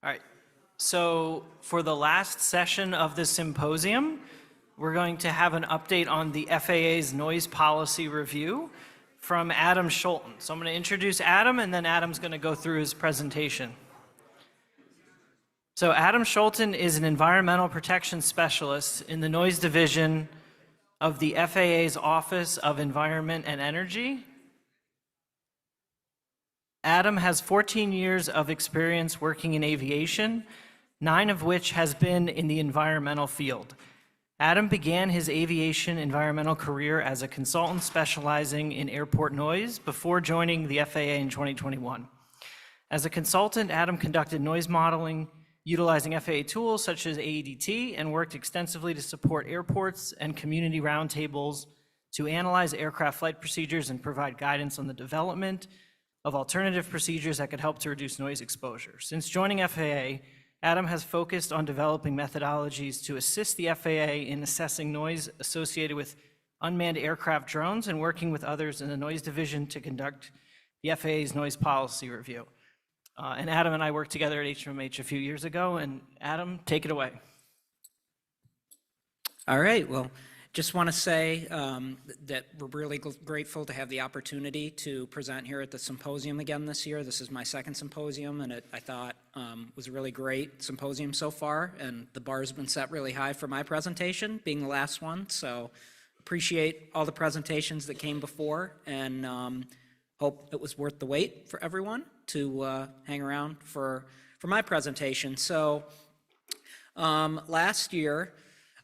All right, so for the last session of the symposium, we're going to have an update on the FAA's noise policy review from Adam Scholten. So I'm going to introduce Adam, and then Adam's going to go through his presentation. So Adam Scholten is an environmental protection specialist in the noise division of the FAA's Office of Environment and Energy. Adam has 14 years of experience working in aviation, 9 of which has been in the environmental field. Adam began his aviation environmental career as a consultant specializing in airport noise before joining the FAA in 2021. As a consultant, Adam conducted noise modeling utilizing FAA tools such as AEDT and worked extensively to support airports and community roundtables to analyze aircraft flight procedures and provide guidance on the development of alternative procedures that could help to reduce noise exposure. Since joining FAA, Adam has focused on developing methodologies to assist the FAA in assessing noise associated with unmanned aircraft drones and working with others in the noise division to conduct the FAA's noise policy review. And Adam and I worked together at HMMH a few years ago, and Adam, take it away. All right, well, just want to say that we're really grateful to have the opportunity to present here at the symposium again this year. This is my second symposium, and I thought was a really great symposium so far, and the bar's been set really high for my presentation, being the last one, so appreciate all the presentations that came before, and hope it was worth the wait for everyone to hang around for my presentation. So last year,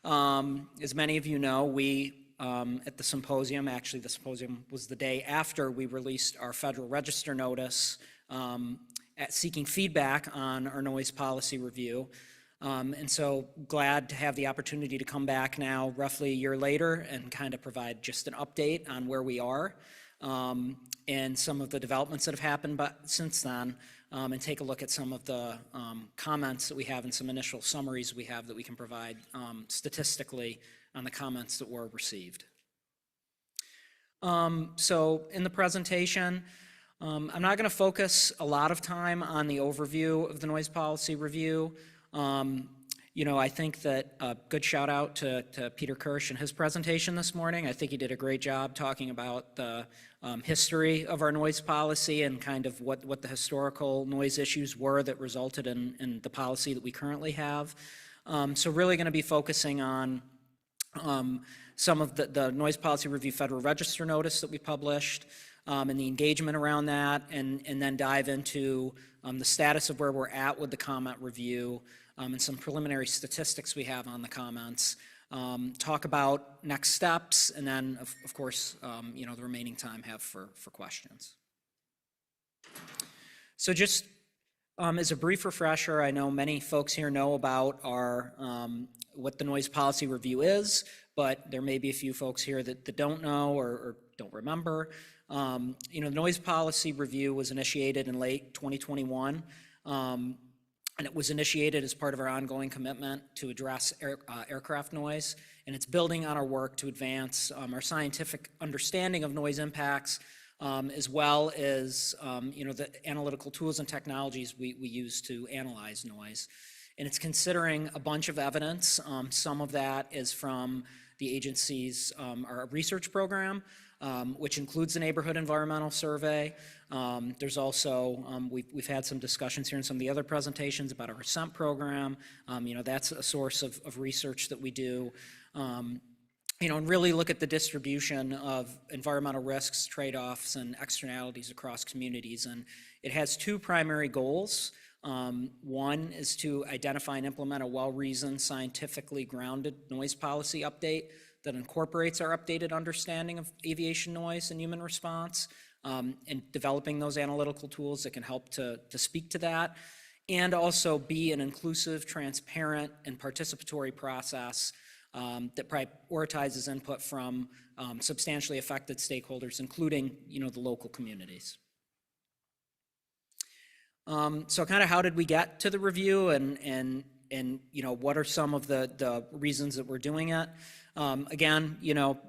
as many of you know, we at the symposium, actually the symposium was the day after we released our Federal Register notice seeking feedback on our noise policy review. And so glad to have the opportunity to come back now roughly a year later and kind of provide just an update on where we are and some of the developments that have happened since then, and take a look at some of the comments that we have and some initial summaries we have that we can provide statistically on the comments that were received. So in the presentation, I'm not going to focus a lot of time on the overview of the noise policy review. You know, I think that a good shout out to Peter Kirsch and his presentation this morning. I think he did a great job talking about the history of our noise policy and kind of what the historical noise issues were that resulted in the policy that we currently have. So really going to be focusing on some of the Noise Policy Review Federal Register notice that we published and the engagement around that, and then dive into the status of where we're at with the comment review, and some preliminary statistics we have on the comments, talk about next steps, and then, of course, you know, the remaining time have for questions. So just as a brief refresher, I know many folks here know about our what the Noise Policy Review is, but there may be a few folks here that don't know or don't remember. You know, the Noise Policy Review was initiated in late 2021. And it was initiated as part of our ongoing commitment to address aircraft noise, and it's building on our work to advance our scientific understanding of noise impacts, as well as you know, the analytical tools and technologies we use to analyze noise. And it's considering a bunch of evidence. Some of that is from the agency's our research program, which includes the Neighborhood Environmental Survey. There's also, we've had some discussions here in some of the other presentations about our RESENT program. You know, that's a source of research that we do. You know, and really look at the distribution of environmental risks, trade-offs, and externalities across communities. And it has 2 primary goals. One is to identify and implement a well-reasoned, scientifically grounded noise policy update that incorporates our updated understanding of aviation noise and human response, and developing those analytical tools that can help to speak to that, and also be an inclusive, transparent, and participatory process that prioritizes input from substantially affected stakeholders, including, you know, the local communities. So kind of how did we get to the review, and what are some of the reasons that we're doing it. Again,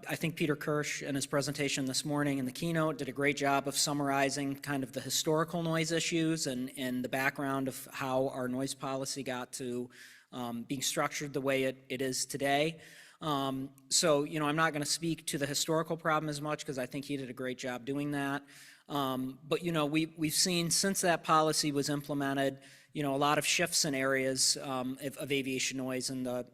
I think Peter Kirsch in his presentation this morning in the keynote did a great job of summarizing kind of the historical noise issues and the background of how our noise policy got to being structured the way it is today. So, I'm not going to speak to the historical problem as much because I think he did a great job doing that. But, we've seen since that policy was implemented, a lot of shifts in areas of aviation noise, and the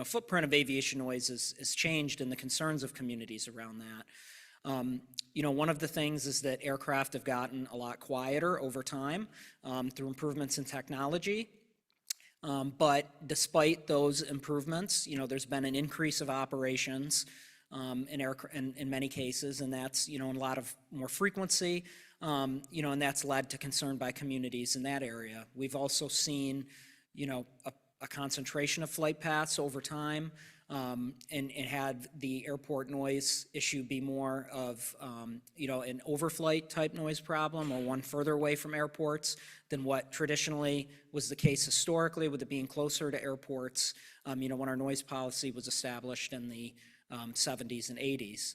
footprint of aviation noise has changed, and the concerns of communities around that. One of the things is that aircraft have gotten a lot quieter over time through improvements in technology. But despite those improvements, there's been an increase of operations in many cases, and that's, a lot of more frequency, and that's led to concern by communities in that area. We've also seen, a concentration of flight paths over time, and had the airport noise issue be more of, an overflight type noise problem, or one further away from airports than what traditionally was the case historically, with it being closer to airports, when our noise policy was established in the 70s and 80s.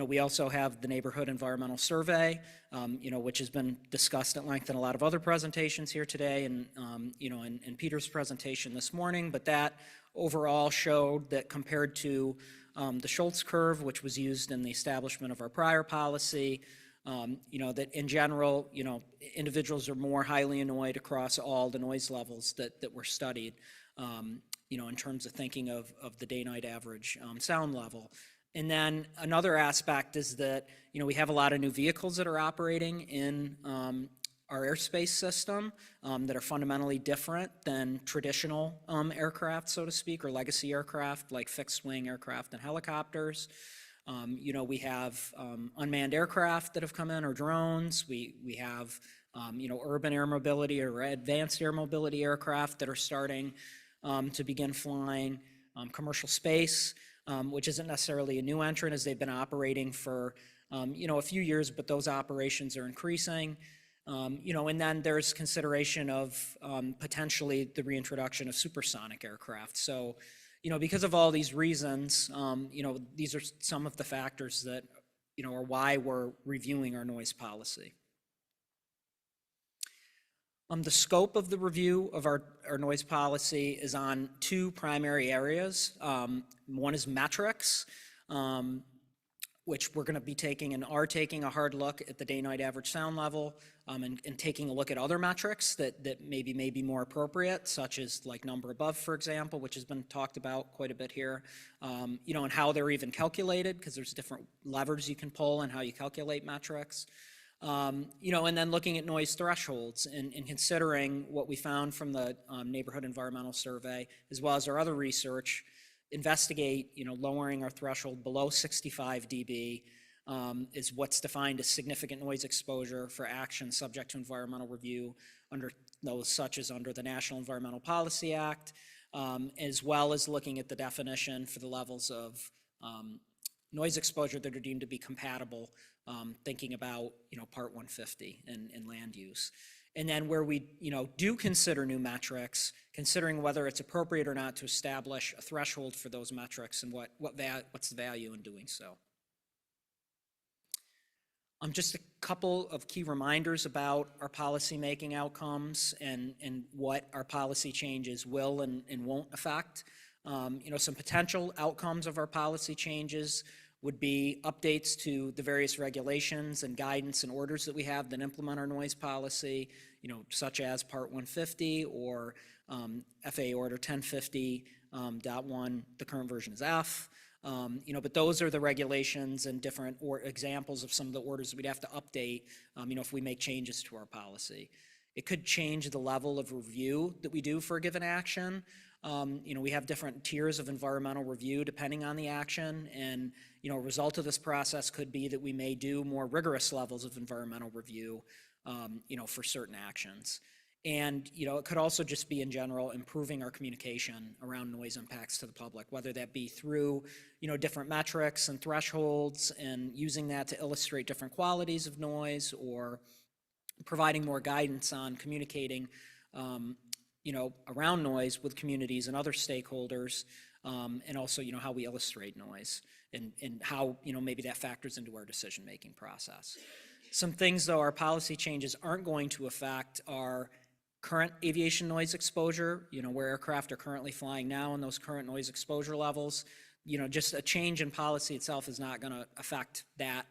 We also have the Neighborhood Environmental Survey, which has been discussed at length in a lot of other presentations here today, and in Peter's presentation this morning. But that overall showed that compared to the Schultz curve, which was used in the establishment of our prior policy, that in general, individuals are more highly annoyed across all the noise levels that were studied, in terms of thinking of the day-night average sound level. And then another aspect is that, we have a lot of new vehicles that are operating in our airspace system that are fundamentally different than traditional aircraft, so to speak, or legacy aircraft like fixed-wing aircraft and helicopters. We have unmanned aircraft that have come in, or drones. We have, urban air mobility or advanced air mobility aircraft that are starting to begin flying. Commercial space, which isn't necessarily a new entrant, as they've been operating for, a few years, but those operations are increasing. And then there's consideration of potentially the reintroduction of supersonic aircraft. So, because of all these reasons, these are some of the factors that, are why we're reviewing our noise policy. The scope of the review of our noise policy is on two primary areas. One is metrics, which we're going to be taking and are taking a hard look at the day-night average sound level, and taking a look at other metrics that may be more appropriate, such as like number above, for example, which has been talked about quite a bit here, and how they're even calculated, because there's different levers you can pull in how you calculate metrics. And then looking at noise thresholds and considering what we found from the Neighborhood Environmental Survey, as well as our other research, investigate, lowering our threshold below 65 dB is what's defined as significant noise exposure for action subject to environmental review under those such as under the National Environmental Policy Act, as well as looking at the definition for the levels of noise exposure that are deemed to be compatible, thinking about, Part 150 and land use. And then where we, do consider new metrics, considering whether it's appropriate or not to establish a threshold for those metrics and what's the value in doing so. Just a couple of key reminders about our policymaking outcomes and what our policy changes will and won't affect. Some potential outcomes of our policy changes would be updates to the various regulations and guidance and orders that we have that implement our noise policy, such as Part 150 or FAA Order 1050.1, the current version is F. But those are the regulations and different examples of some of the orders that we'd have to update, if we make changes to our policy. It could change the level of review that we do for a given action. We have different tiers of environmental review depending on the action, and a result of this process could be that we may do more rigorous levels of environmental review, for certain actions. And it could also just be in general improving our communication around noise impacts to the public, whether that be through different metrics and thresholds and using that to illustrate different qualities of noise, or providing more guidance on communicating around noise with communities and other stakeholders, and also, how we illustrate noise and how, maybe that factors into our decision-making process. Some things, though, our policy changes aren't going to affect our current aviation noise exposure, where aircraft are currently flying now and those current noise exposure levels. Just a change in policy itself is not going to affect that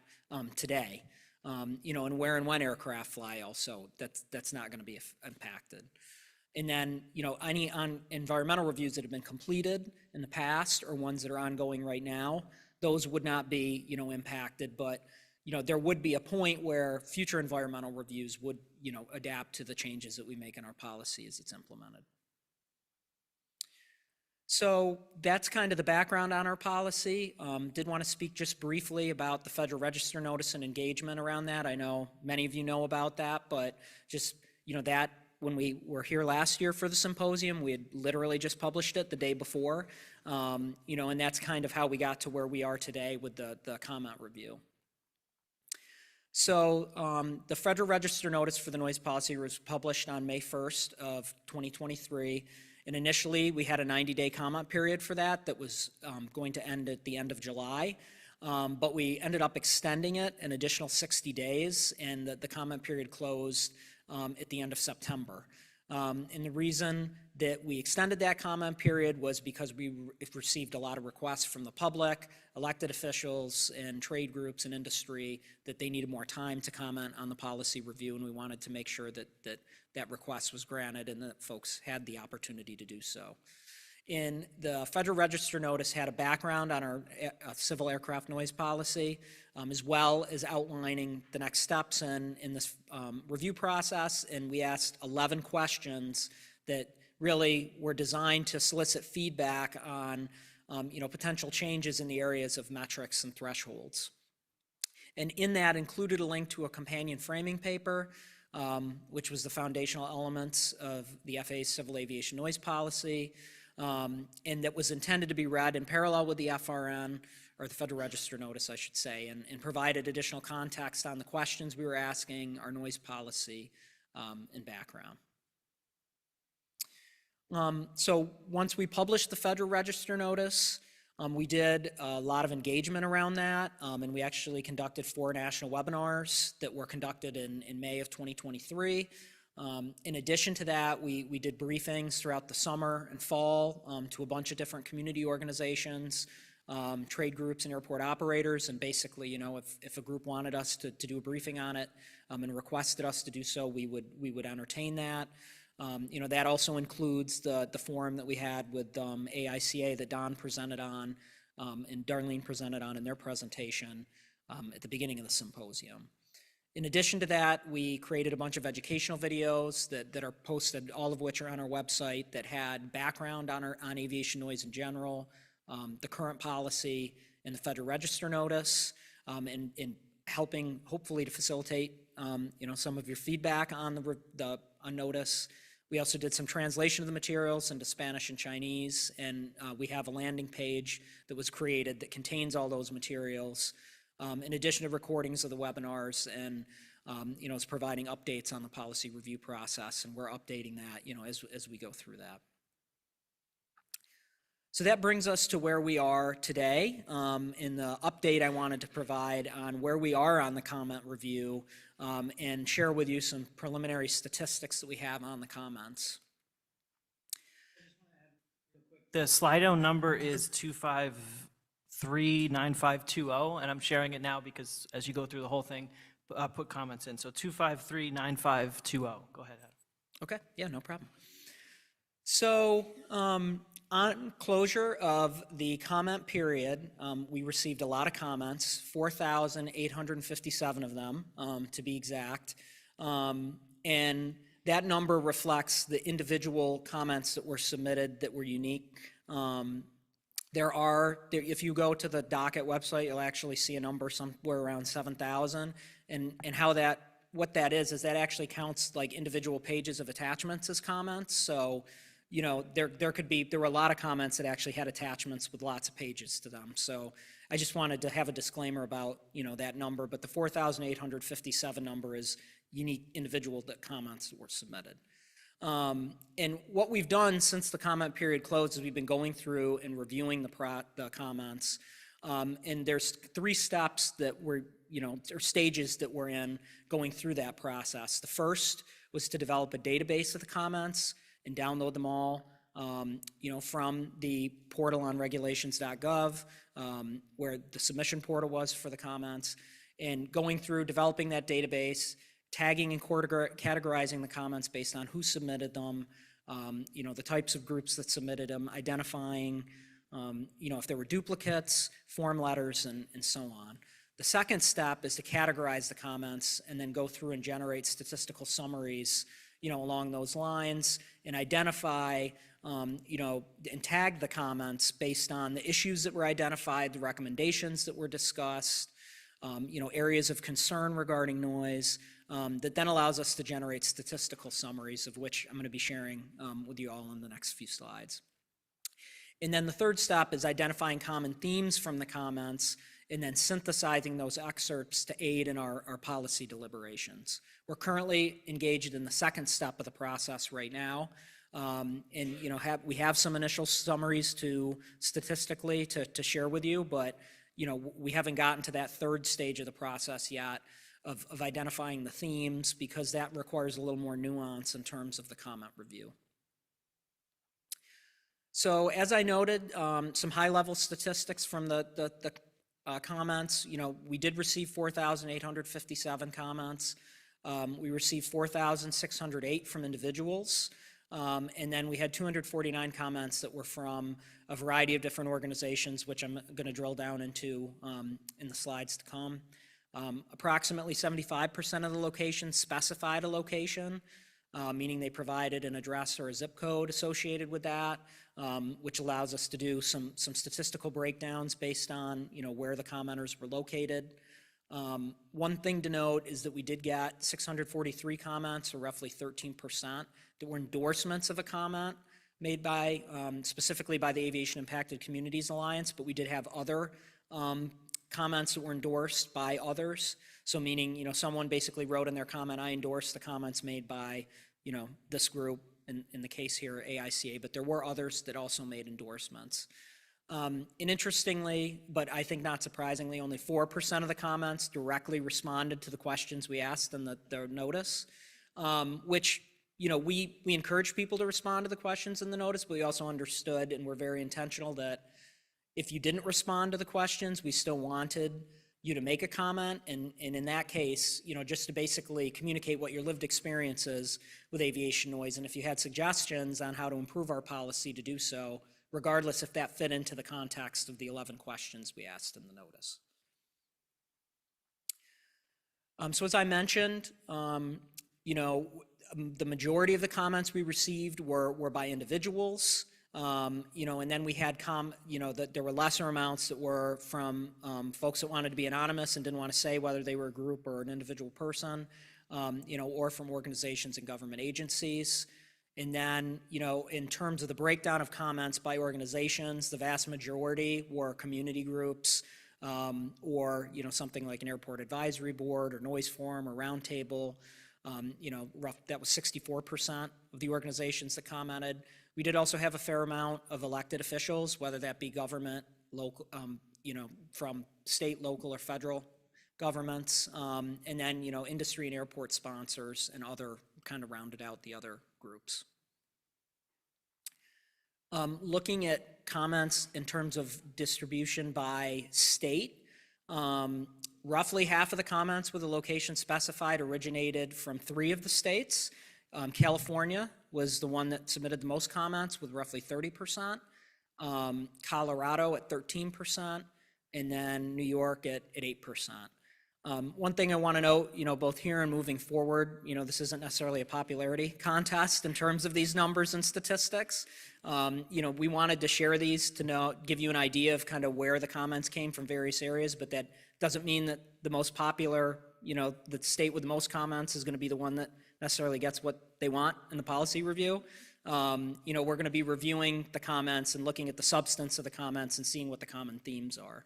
today. And where and when aircraft fly also, that's not going to be impacted. And then, any environmental reviews that have been completed in the past or ones that are ongoing right now, those would not be, impacted, but, there would be a point where future environmental reviews would, adapt to the changes that we make in our policy as it's implemented. So that's kind of the background on our policy. Did want to speak just briefly about the Federal Register notice and engagement around that. I know many of you know about that, but just, that when we were here last year for the symposium, we had literally just published it the day before, and that's kind of how we got to where we are today with the comment review. So the Federal Register notice for the noise policy was published on May 1st of 2023. And initially, we had a 90-day comment period for that was going to end at the end of July. But we ended up extending it an additional 60 days, and the comment period closed at the end of September. And the reason that we extended that comment period was because we received a lot of requests from the public, elected officials, and trade groups and industry that they needed more time to comment on the policy review, and we wanted to make sure that that request was granted and that folks had the opportunity to do so. In the Federal Register notice had a background on our civil aircraft noise policy, as well as outlining the next steps in this review process, and we asked 11 questions that really were designed to solicit feedback on potential changes in the areas of metrics and thresholds. And in that included a link to a companion framing paper, which was the foundational elements of the FAA's civil aviation noise policy, and that was intended to be read in parallel with the FRN, or the Federal Register notice, I should say, and provided additional context on the questions we were asking, our noise policy, and background. So once we published the Federal Register notice, we did a lot of engagement around that, and we actually conducted 4 national webinars that were conducted in May of 2023. In addition to that, we did briefings throughout the summer and fall to a bunch of different community organizations, trade groups and airport operators, and basically, if a group wanted us to do a briefing on it and requested us to do so, we would entertain that. That also includes the forum that we had with AICA that Don presented on and Darlene presented on in their presentation at the beginning of the symposium. In addition to that, we created a bunch of educational videos that are posted, all of which are on our website, that had background on aviation noise in general, the current policy, and the Federal Register notice, and helping hopefully to facilitate some of your feedback on the notice. We also did some translation of the materials into Spanish and Chinese, and we have a landing page that was created that contains all those materials, in addition to recordings of the webinars, and is providing updates on the policy review process, and we're updating that as we go through that. So that brings us to where we are today. In the update, I wanted to provide on where we are on the comment review and share with you some preliminary statistics that we have on the comments. The Slido number is 2539520, and I'm sharing it now because as you go through the whole thing, put comments in. So 2539520. Go ahead, Adam. Okay, yeah, no problem. So on closure of the comment period, we received a lot of comments, 4,857 of them, to be exact. And that number reflects the individual comments that were submitted that were unique. If you go to the docket website, you'll actually see a number somewhere around 7,000. And what that is that actually counts like individual pages of attachments as comments. So there were a lot of comments that actually had attachments with lots of pages to them. So I just wanted to have a disclaimer about, that number, but the 4,857 number is unique individual comments that were submitted. And what we've done since the comment period closed is we've been going through and reviewing the comments. And there's 3 steps that we're, or stages that we're in going through that process. The first was to develop a database of the comments and download them all, from the portal on regulations.gov, where the submission portal was for the comments, and going through developing that database, tagging and categorizing the comments based on who submitted them, the types of groups that submitted them, identifying, if there were duplicates, form letters, and so on. The second step is to categorize the comments and then go through and generate statistical summaries, along those lines, and identify, and tag the comments based on the issues that were identified, the recommendations that were discussed, areas of concern regarding noise, that then allows us to generate statistical summaries, of which I'm going to be sharing with you all in the next few slides. And then the third step is identifying common themes from the comments and then synthesizing those excerpts to aid in our policy deliberations. We're currently engaged in the second step of the process right now. And we have some initial summaries statistically to share with you, but we haven't gotten to that third stage of the process yet of identifying the themes, because that requires a little more nuance in terms of the comment review. So as I noted, some high-level statistics from the comments. We did receive 4,857 comments. We received 4,608 from individuals. And then we had 249 comments that were from a variety of different organizations, which I'm going to drill down into in the slides to come. Approximately 75% of the locations specified a location, meaning they provided an address or a zip code associated with that, which allows us to do some statistical breakdowns based on where the commenters were located. One thing to note is that we did get 643 comments, or roughly 13%, that were endorsements of a comment made by, specifically by the Aviation-Impacted Communities Alliance, but we did have other comments that were endorsed by others. So meaning, someone basically wrote in their comment, I endorse the comments made by, this group, in the case here, AICA, but there were others that also made endorsements. And interestingly, but I think not surprisingly, only 4% of the comments directly responded to the questions we asked in the notice, which, we encourage people to respond to the questions in the notice, but we also understood and were very intentional that if you didn't respond to the questions, we still wanted you to make a comment, and in that case, just to basically communicate what your lived experience is with aviation noise, and if you had suggestions on how to improve our policy, to do so, regardless if that fit into the context of the 11 questions we asked in the notice. So as I mentioned, the majority of the comments we received were by individuals. And then we had that there were lesser amounts that were from folks that wanted to be anonymous and didn't want to say whether they were a group or an individual person, or from organizations and government agencies. And then, in terms of the breakdown of comments by organizations, the vast majority were community groups, or, something like an airport advisory board or noise forum or roundtable. That was 64% of the organizations that commented. We did also have a fair amount of elected officials, whether that be government, local, from state, local, or federal governments, and then, industry and airport sponsors and other, kind of rounded out the other groups. Looking at comments in terms of distribution by state, roughly half of the comments with the location specified originated from 3 of the states. California was the one that submitted the most comments with roughly 30%, Colorado at 13%, and then New York at 8%. One thing I want to note, both here and moving forward, this isn't necessarily a popularity contest in terms of these numbers and statistics. We wanted to share these to give you an idea of kind of where the comments came from various areas, but that doesn't mean that the most popular, the state with the most comments is going to be the one that necessarily gets what they want in the policy review. We're going to be reviewing the comments and looking at the substance of the comments and seeing what the common themes are.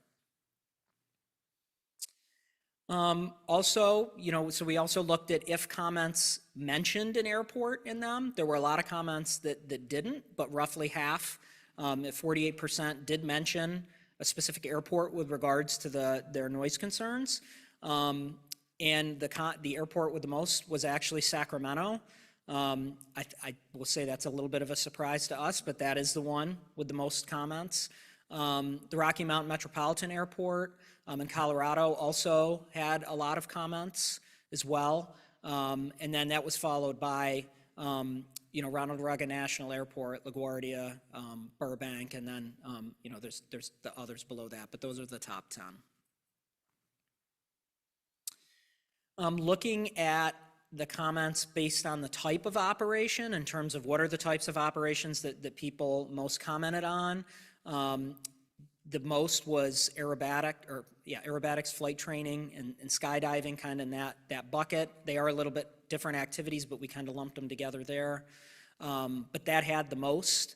Also, so we also looked at if comments mentioned an airport in them. There were a lot of comments that didn't, but roughly half, if 48% did mention a specific airport with regards to their noise concerns. And the airport with the most was actually Sacramento. I will say that's a little bit of a surprise to us, but that is the one with the most comments. The Rocky Mountain Metropolitan Airport in Colorado also had a lot of comments as well. And then that was followed by, Ronald Reagan National Airport, LaGuardia, Burbank, and then, there's the others below that, but those are the top 10. Looking at the comments based on the type of operation in terms of what are the types of operations that people most commented on. The most was aerobatics, flight training, and skydiving, kind of in that bucket. They are a little bit different activities, but we kind of lumped them together there. But that had the most.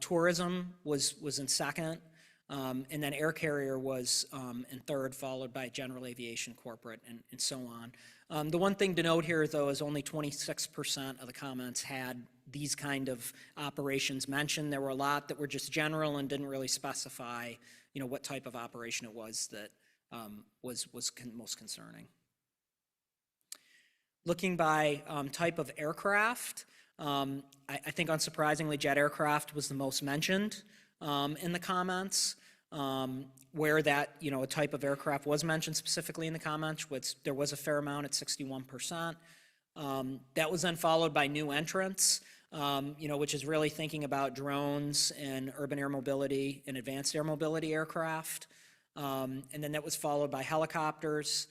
Tourism was in second, and then air carrier was in third, followed by general aviation, corporate, and so on. The one thing to note here, though, is only 26% of the comments had these kind of operations mentioned. There were a lot that were just general and didn't really specify, what type of operation it was that was most concerning. Looking by type of aircraft, I think unsurprisingly, jet aircraft was the most mentioned in the comments. Where that, a type of aircraft was mentioned specifically in the comments, which there was a fair amount at 61%. That was then followed by new entrants, which is really thinking about drones and urban air mobility and advanced air mobility aircraft. And then that was followed by helicopters,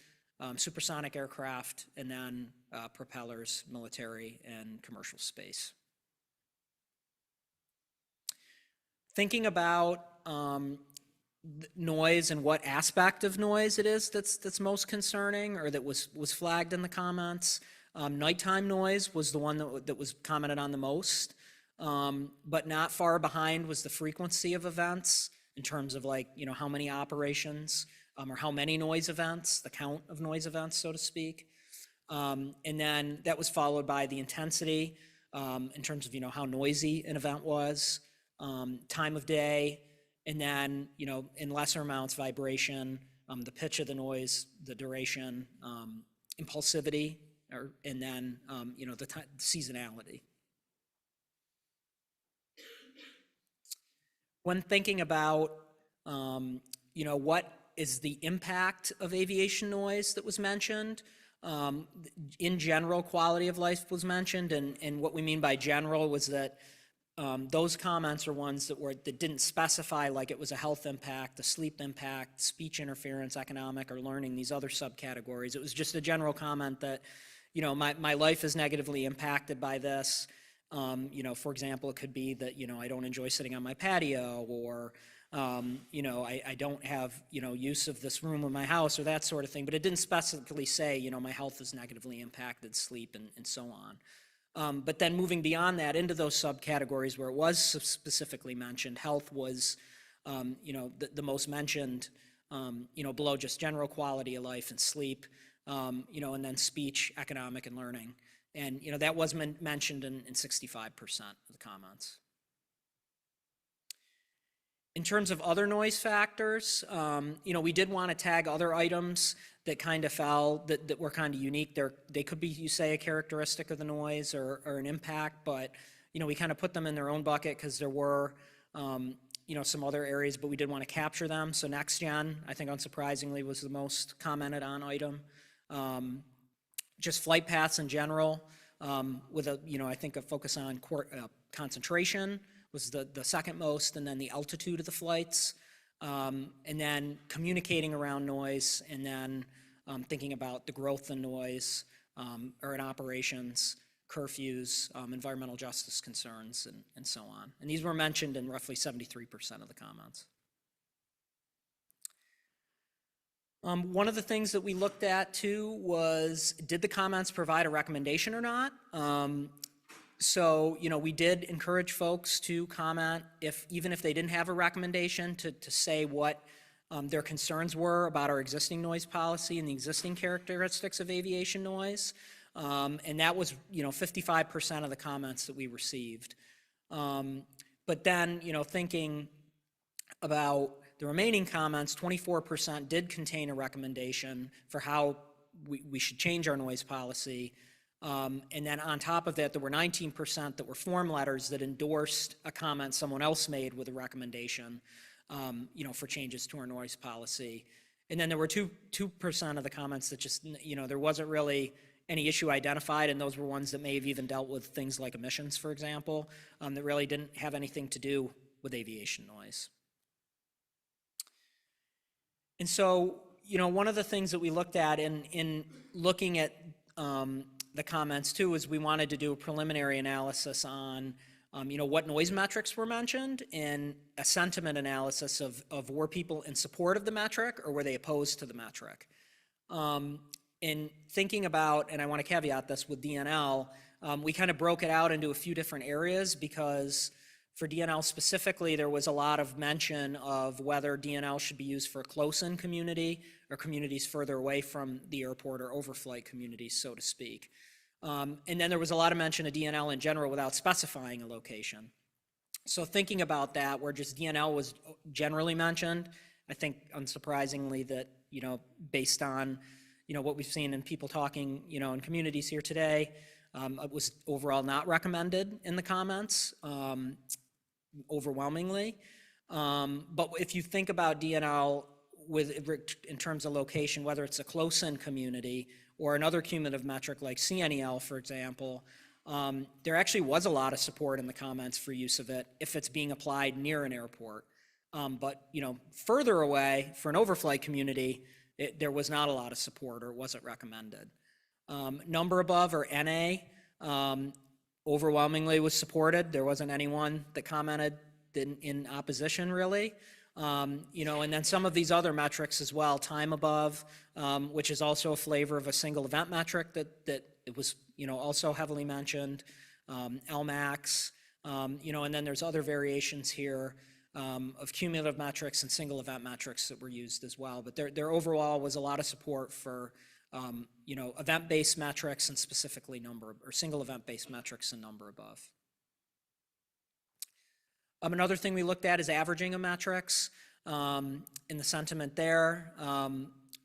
supersonic aircraft, and then propellers, military, and commercial space. Thinking about noise and what aspect of noise it is that's most concerning or that was flagged in the comments. Nighttime noise was the one that was commented on the most, but not far behind was the frequency of events in terms of how many operations or how many noise events, the count of noise events, so to speak. And then that was followed by the intensity in terms of how noisy an event was, time of day, and then in lesser amounts vibration, the pitch of the noise, the duration, impulsivity, and then the seasonality. When thinking about what is the impact of aviation noise that was mentioned, in general, quality of life was mentioned, and what we mean by general was that those comments are ones that didn't specify like it was a health impact, a sleep impact, speech interference, economic, or learning, these other subcategories. It was just a general comment that, my life is negatively impacted by this. For example, it could be that, I don't enjoy sitting on my patio, or, I don't have, use of this room in my house, or that sort of thing. But it didn't specifically say, my health is negatively impacted, sleep, and so on. But then moving beyond that into those subcategories where it was specifically mentioned, health was, the most mentioned, below just general quality of life and sleep, and then speech, economic, and learning. And, that was mentioned in 65% of the comments. In terms of other noise factors, we did want to tag other items that kind of fell, that were kind of unique. They could be, you say, a characteristic of the noise or an impact, but, we kind of put them in their own bucket because there were, some other areas, but we did want to capture them. So next gen, I think unsurprisingly, was the most commented on item. Just flight paths in general, with I think a focus on concentration was the second most, and then the altitude of the flights, and then communicating around noise, and then thinking about the growth in noise, or in operations, curfews, environmental justice concerns, and so on. And these were mentioned in roughly 73% of the comments. One of the things that we looked at too was, did the comments provide a recommendation or not? So, we did encourage folks to comment, even if they didn't have a recommendation, to say what Their concerns were about our existing noise policy and the existing characteristics of aviation noise. And that was, 55% of the comments that we received. But then, thinking about the remaining comments, 24% did contain a recommendation for how we should change our noise policy. And then on top of that, there were 19% that were form letters that endorsed a comment someone else made with a recommendation, for changes to our noise policy. And then there were 2% of the comments that just, there wasn't really any issue identified, and those were ones that may have even dealt with things like emissions, for example, that really didn't have anything to do with aviation noise. And so, one of the things that we looked at in looking at the comments too is we wanted to do a preliminary analysis on what noise metrics were mentioned and a sentiment analysis of were people in support of the metric or were they opposed to the metric. In thinking about, and I want to caveat this with DNL, we kind of broke it out into a few different areas because for DNL specifically, there was a lot of mention of whether DNL should be used for a close-in community or communities further away from the airport or overflight communities, so to speak. And then there was a lot of mention of DNL in general without specifying a location. So thinking about that, where just DNL was generally mentioned, I think unsurprisingly that, based on, what we've seen in people talking, in communities here today, it was overall not recommended in the comments, overwhelmingly. But if you think about DNL in terms of location, whether it's a close-in community or another cumulative metric like CNEL, for example, there actually was a lot of support in the comments for use of it if it's being applied near an airport. But further away for an overflight community, there was not a lot of support or it wasn't recommended. Number above, or NA, overwhelmingly was supported. There wasn't anyone that commented in opposition, really. And then some of these other metrics as well, time above, which is also a flavor of a single event metric that it was, also heavily mentioned, LMAX, and then there's other variations here of cumulative metrics and single event metrics that were used as well. But there overall was a lot of support for, event-based metrics and specifically single event-based metrics and number above. Another thing we looked at is averaging of metrics. In the sentiment there,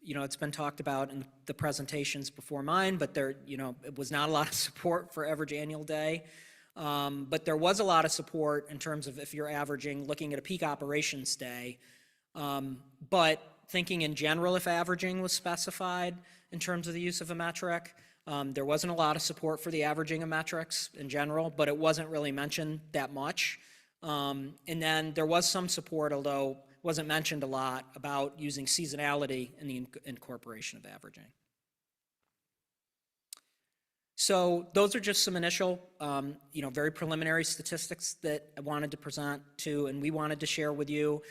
it's been talked about in the presentations before mine, but it was not a lot of support for average annual day. But there was a lot of support in terms of if you're averaging, looking at a peak operations day. But thinking in general, if averaging was specified in terms of the use of a metric, there wasn't a lot of support for the averaging of metrics in general, but it wasn't really mentioned that much. And then there was some support, although wasn't mentioned a lot, about using seasonality in the incorporation of averaging. So those are just some initial, very preliminary statistics that I wanted to present to, and we wanted to share with you.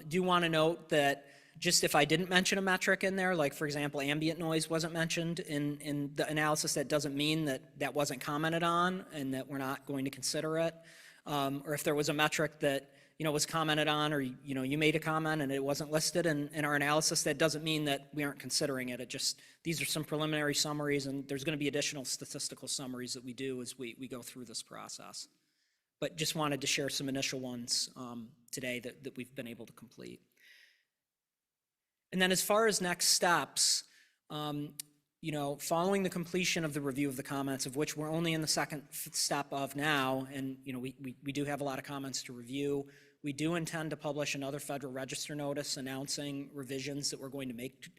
Do want to note that just if I didn't mention a metric in there, like for example, ambient noise wasn't mentioned in the analysis, that doesn't mean that that wasn't commented on and that we're not going to consider it. Or if there was a metric that was commented on, or you made a comment and it wasn't listed in our analysis, that doesn't mean that we aren't considering it. These are some preliminary summaries, and there's going to be additional statistical summaries that we do as we go through this process. But just wanted to share some initial ones today that we've been able to complete. And then as far as next steps, following the completion of the review of the comments, of which we're only in the second step of now, and we do have a lot of comments to review, we do intend to publish another Federal Register notice announcing revisions that we're going to make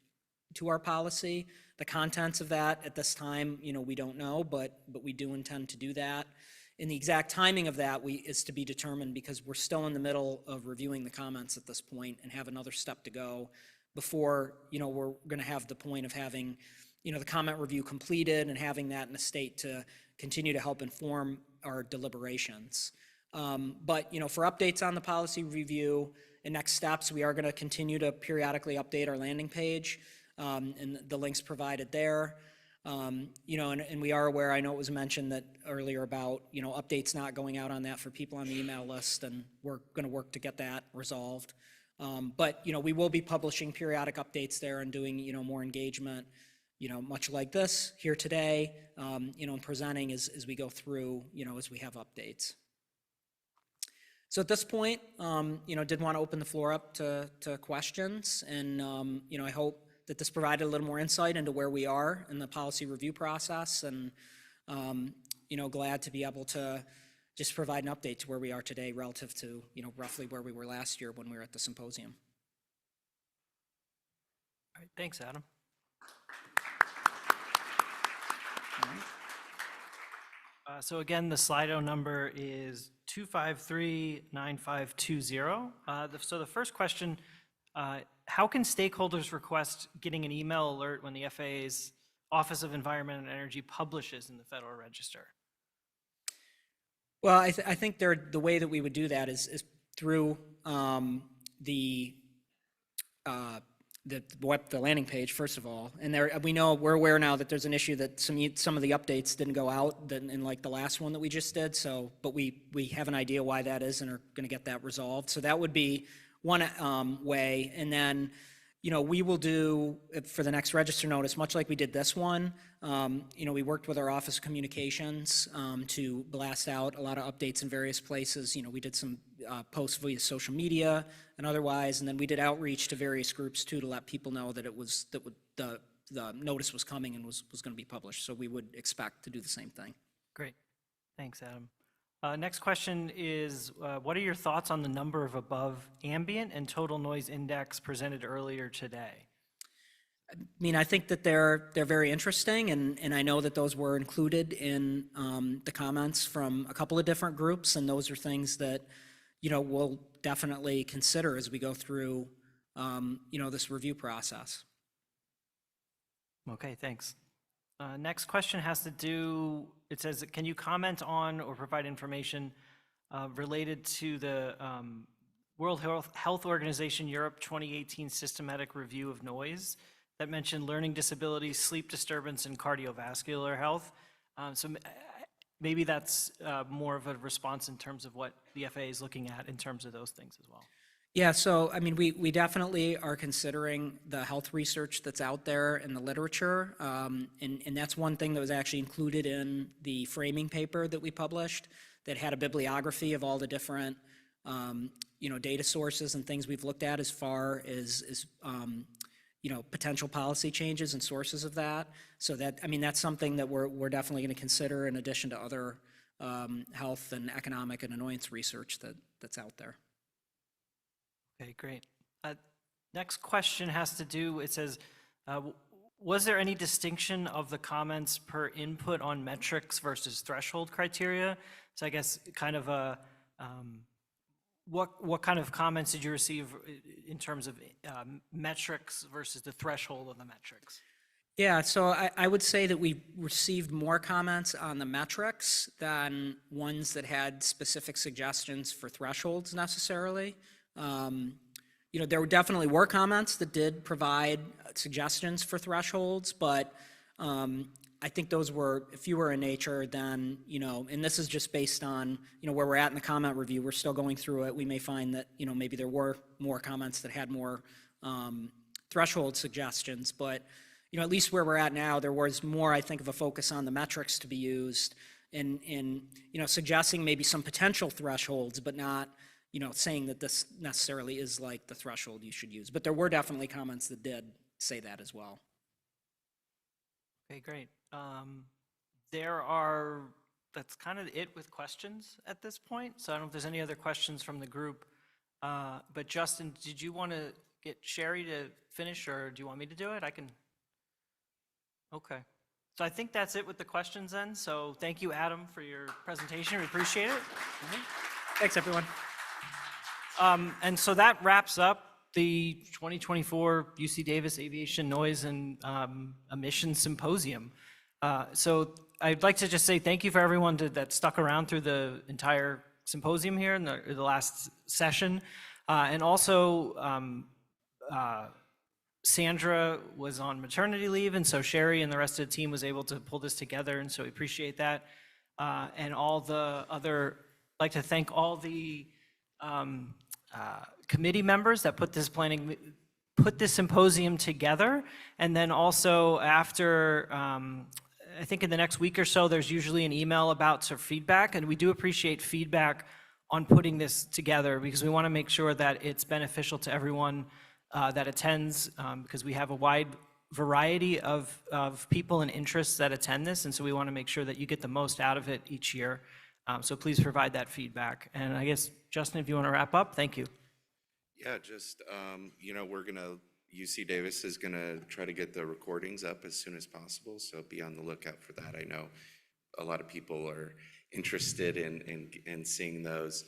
to our policy. The contents of that at this time, we don't know, but we do intend to do that. And the exact timing of that is to be determined, because we're still in the middle of reviewing the comments at this point and have another step to go before we're going to have the point of having the comment review completed and having that in a state to continue to help inform our deliberations. But for updates on the policy review and next steps, we are going to continue to periodically update our landing page and the links provided there. And we are aware, I know it was mentioned that earlier about updates not going out on that for people on the email list, and we're going to work to get that resolved. But, we will be publishing periodic updates there and doing, more engagement, much like this here today, and presenting as we go through, as we have updates. So at this point, did want to open the floor up to questions, and, I hope that this provided a little more insight into where we are in the policy review process, and, glad to be able to just provide an update to where we are today relative to, roughly where we were last year when we were at the symposium. All right, thanks, Adam. All right. So again, the Slido number is 253-9520. So the first question, how can stakeholders request getting an email alert when the FAA's Office of Environment and Energy publishes in the Federal Register? Well, I think the way that we would do that is through the landing page, first of all. And we're aware now that there's an issue that some of the updates didn't go out in like the last one that we just did. So, but we have an idea why that is and are going to get that resolved. So that would be one way. And then, we will do for the next register notice, much like we did this one. We worked with our Office of Communications to blast out a lot of updates in various places. We did some posts via social media and otherwise, and then we did outreach to various groups too to let people know that the notice was coming and was going to be published. So we would expect to do the same thing. Great, thanks, Adam. Next question is, what are your thoughts on the number of above ambient and total noise index presented earlier today? I mean, I think that they're very interesting, and I know that those were included in the comments from a couple of different groups, and those are things that, we'll definitely consider as we go through, this review process. Okay, thanks. Next question has to do, it says, can you comment on or provide information related to the World Health Organization Europe 2018 systematic review of noise that mentioned learning disabilities, sleep disturbance, and cardiovascular health? So maybe that's more of a response in terms of what the FAA is looking at in terms of those things as well. Yeah, so I mean, we definitely are considering the health research that's out there in the literature, and that's one thing that was actually included in the framing paper that we published that had a bibliography of all the different, data sources and things we've looked at as far as potential policy changes and sources of that. So that's something that we're definitely going to consider in addition to other health and economic and annoyance research that's out there. Okay, great. Next question has to do, it says, was there any distinction of the comments per input on metrics versus threshold criteria? So I guess kind of a, what kind of comments did you receive in terms of metrics versus the threshold of the metrics? Yeah, so I would say that we received more comments on the metrics than ones that had specific suggestions for thresholds necessarily. There definitely were comments that did provide suggestions for thresholds, but I think those were fewer in nature than, and this is just based on, where we're at in the comment review. We're still going through it. We may find that, maybe there were more comments that had more threshold suggestions, but, at least where we're at now, there was more, I think, of a focus on the metrics to be used in suggesting maybe some potential thresholds, but not, saying that this necessarily is like the threshold you should use. But there were definitely comments that did say that as well. Okay, great. That's kind of it with questions at this point. So I don't know if there's any other questions from the group. But Justin, did you want to get Sherry to finish, or do you want me to do it? I can. Okay. So I think that's it with the questions then. So thank you, Adam, for your presentation. We appreciate it. Thanks, everyone. And so that wraps up the 2024 UC Davis Aviation Noise and Emissions Symposium. So I'd like to just say thank you for everyone that stuck around through the entire symposium here in the last session. And also, Sandra was on maternity leave, and so Sherry and the rest of the team was able to pull this together, and so we appreciate that. And all the other, I'd like to thank all the committee members that put this symposium together. And then also after, I think in the next week or so, there's usually an email about sort of feedback. And we do appreciate feedback on putting this together because we want to make sure that it's beneficial to everyone that attends, because we have a wide variety of people and interests that attend this. And so we want to make sure that you get the most out of it each year. So please provide that feedback. And I guess, Justin, if you want to wrap up, thank you. Yeah, just, UC Davis is gonna try to get the recordings up as soon as possible, so be on the lookout for that. I know a lot of people are interested in seeing those.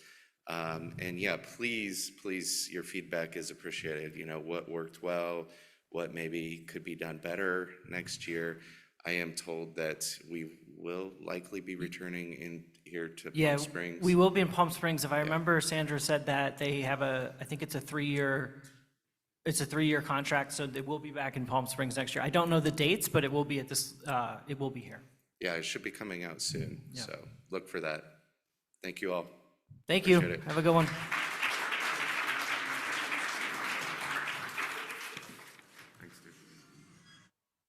And yeah, please, your feedback is appreciated. What worked well, what maybe could be done better next year. I am told that we will likely be returning in here to Palm Springs. We will be in Palm Springs. If I remember, Sandra said that they have I think it's a three-year contract, so they will be back in Palm Springs next year. I don't know the dates, but it will be it will be here. Yeah, it should be coming out soon, so look for that. Thank you all. Thank you. Appreciate it. Have a good one.